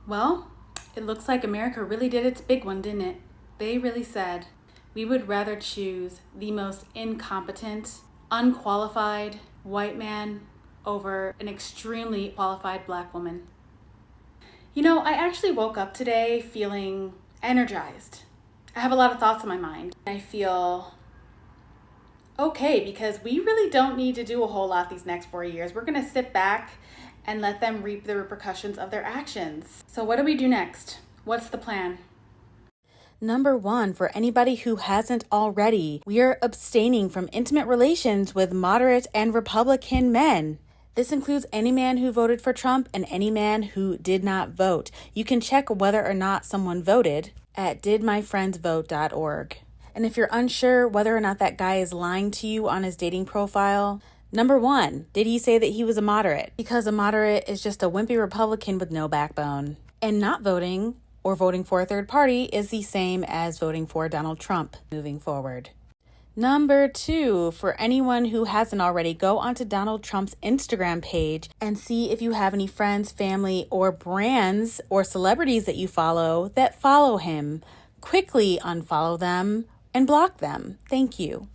Well, it looks like America really did its big one, didn't it? They really said, we would rather choose the most incompetent, unqualified white man over an extremely qualified black woman. I actually woke up today feeling energized. I have a lot of thoughts on my mind. I feel okay because we really don't need to do a whole lot these next 4 years. We're going to sit back and let them reap the repercussions of their actions. So, what do we do next? What's the plan? Number one, for anybody who hasn't already, we are abstaining from intimate relations with moderate and Republican men. This includes any man who voted for Trump and any man who did not vote. You can check whether or not someone voted at didmyfriendsvote.org. And if you're unsure whether or not that guy is lying to you on his dating profile, number one, did he say that he was a moderate? Because a moderate is just a wimpy Republican with no backbone. And not voting or voting for a third party is the same as voting for Donald Trump moving forward. Number two, for anyone who hasn't already, go onto Donald Trump's Instagram page and see if you have any friends, family, or brands or celebrities that you follow that follow him. Quickly unfollow them and block them. Thank you.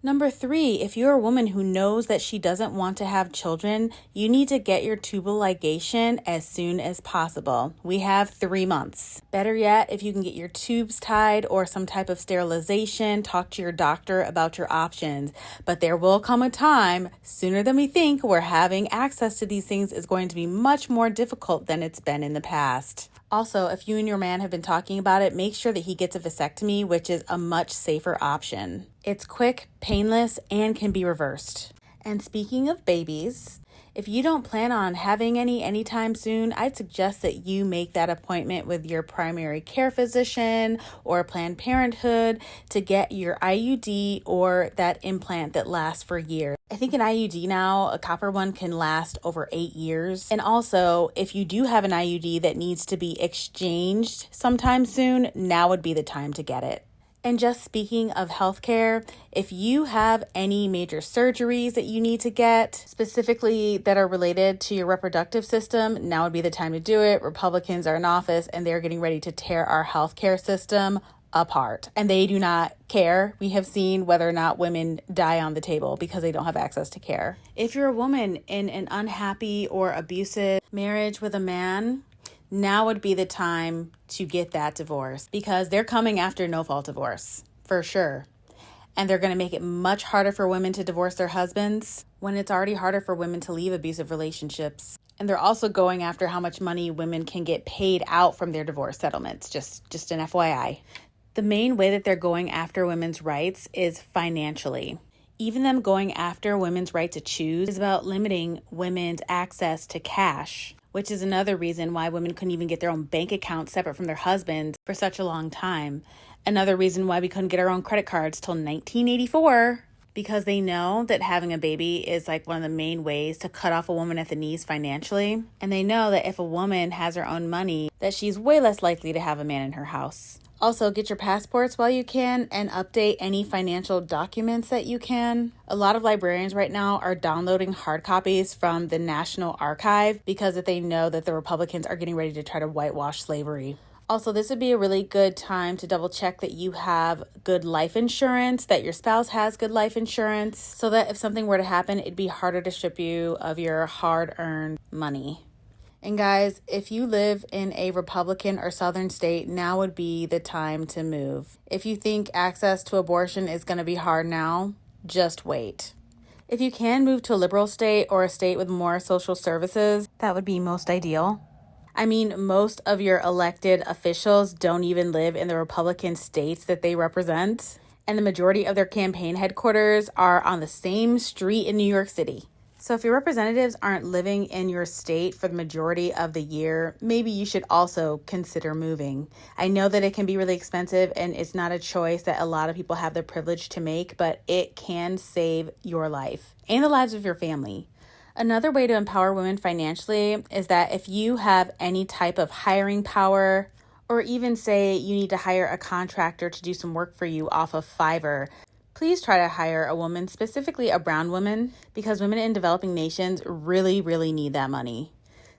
Number three, if you're a woman who knows that she doesn't want to have children, you need to get your tubal ligation as soon as possible. We have 3 months. Better yet, if you can get your tubes tied or some type of sterilization, talk to your doctor about your options. But there will come a time, sooner than we think, where having access to these things is going to be much more difficult than it's been in the past. Also, if you and your man have been talking about it, make sure that he gets a vasectomy, which is a much safer option. It's quick, painless, and can be reversed. And speaking of babies, if you don't plan on having any anytime soon, I'd suggest that you make that appointment with your primary care physician or Planned Parenthood to get your IUD or that implant that lasts for years. I think an IUD now, a copper one, can last over 8 years. And also, if you do have an IUD that needs to be exchanged sometime soon, now would be the time to get it. And just speaking of healthcare, if you have any major surgeries that you need to get, specifically that are related to your reproductive system, now would be the time to do it. Republicans are in office and they're getting ready to tear our healthcare system apart. And they do not care. We have seen whether or not women die on the table because they don't have access to care. If you're a woman in an unhappy or abusive marriage with a man, now would be the time to get that divorce because they're coming after no-fault divorce, for sure. And they're going to make it much harder for women to divorce their husbands when it's already harder for women to leave abusive relationships. And they're also going after how much money women can get paid out from their divorce settlements, just an FYI. The main way that they're going after women's rights is financially. Even them going after women's right to choose is about limiting women's access to cash, which is another reason why women couldn't even get their own bank account separate from their husbands for such a long time. Another reason why we couldn't get our own credit cards till 1984, because they know that having a baby is like one of the main ways to cut off a woman at the knees financially. And they know that if a woman has her own money, that she's way less likely to have a man in her house. Also, get your passports while you can and update any financial documents that you can. A lot of librarians right now are downloading hard copies from the National Archive because they know that the Republicans are getting ready to try to whitewash slavery. Also, this would be a really good time to double check that you have good life insurance, that your spouse has good life insurance, so that if something were to happen, it'd be harder to strip you of your hard-earned money. And guys, if you live in a Republican or Southern state, now would be the time to move. If you think access to abortion is going to be hard now, just wait. If you can move to a liberal state or a state with more social services, that would be most ideal. I mean, most of your elected officials don't even live in the Republican states that they represent, and the majority of their campaign headquarters are on the same street in New York City. So if your representatives aren't living in your state for the majority of the year, maybe you should also consider moving. I know that it can be really expensive and it's not a choice that a lot of people have the privilege to make, but it can save your life and the lives of your family. Another way to empower women financially is that if you have any type of hiring power, or even say you need to hire a contractor to do some work for you off of Fiverr, please try to hire a woman, specifically a brown woman, because women in developing nations really, really need that money.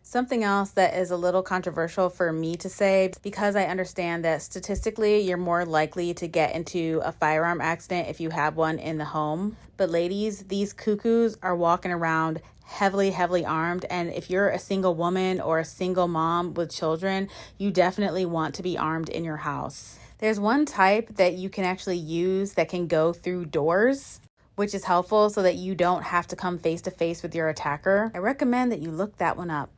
Something else that is a little controversial for me to say, because I understand that statistically you're more likely to get into a firearm accident if you have one in the home. But ladies, these cuckoos are walking around heavily armed, and if you're a single woman or a single mom with children, you definitely want to be armed in your house. There's one type that you can actually use that can go through doors, which is helpful so that you don't have to come face to face with your attacker. I recommend that you look that one up.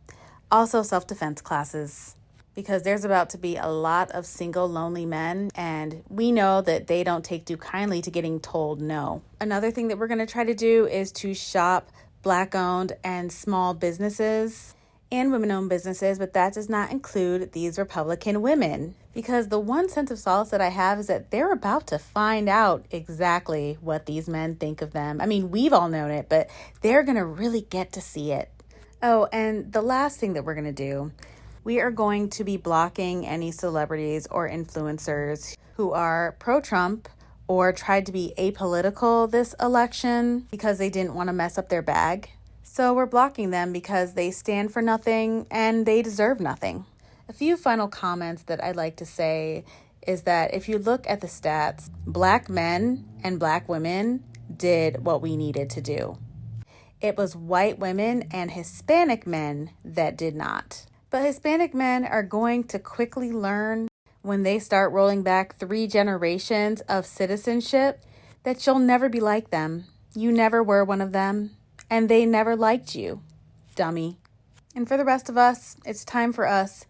Also, self-defense classes, because there's about to be a lot of single, lonely men, and we know that they don't take too kindly to getting told no. Another thing that we're going to try to do is to shop Black-owned and small businesses and women-owned businesses, but that does not include these Republican women, because the one sense of solace that I have is that they're about to find out exactly what these men think of them. I mean, we've all known it, but they're going to really get to see it. Oh, and the last thing that we're going to do, we are going to be blocking any celebrities or influencers who are pro-Trump or tried to be apolitical this election because they didn't want to mess up their bag. So we're blocking them because they stand for nothing and they deserve nothing. A few final comments that I'd like to say is that if you look at the stats, Black men and Black women did what we needed to do. It was white women and Hispanic men that did not. But Hispanic men are going to quickly learn when they start rolling back 3 generations of citizenship that you'll never be like them. You never were one of them, and they never liked you, dummy. And for the rest of us, it's time for us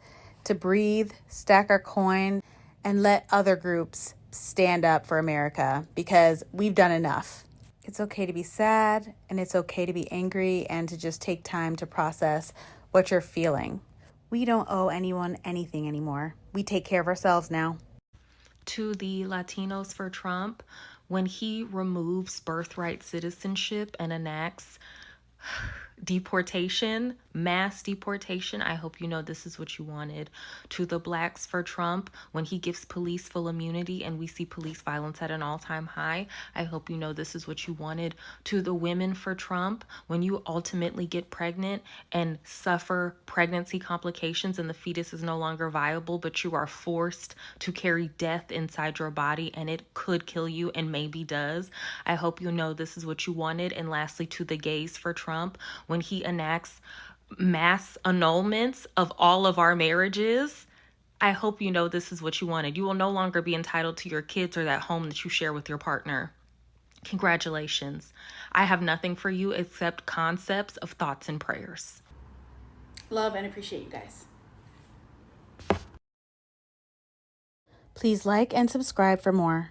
to breathe, stack our coin, and let other groups stand up for America, because we've done enough. It's okay to be sad, and it's okay to be angry, and to just take time to process what you're feeling. We don't owe anyone anything anymore. We take care of ourselves now. To the Latinos for Trump, when he removes birthright citizenship and enacts deportation, mass deportation, I hope you know this is what you wanted. To the Blacks for Trump, when he gives police full immunity and we see police violence at an all-time high, I hope you know this is what you wanted. To the women for Trump, when you ultimately get pregnant and suffer pregnancy complications and the fetus is no longer viable, but you are forced to carry death inside your body and it could kill you and maybe does, I hope you know this is what you wanted. And lastly, to the gays for Trump, when he enacts mass annulments of all of our marriages, I hope you know this is what you wanted. You will no longer be entitled to your kids or that home that you share with your partner. Congratulations. I have nothing for you except concepts of thoughts and prayers. Love and appreciate you guys. Please like and subscribe for more.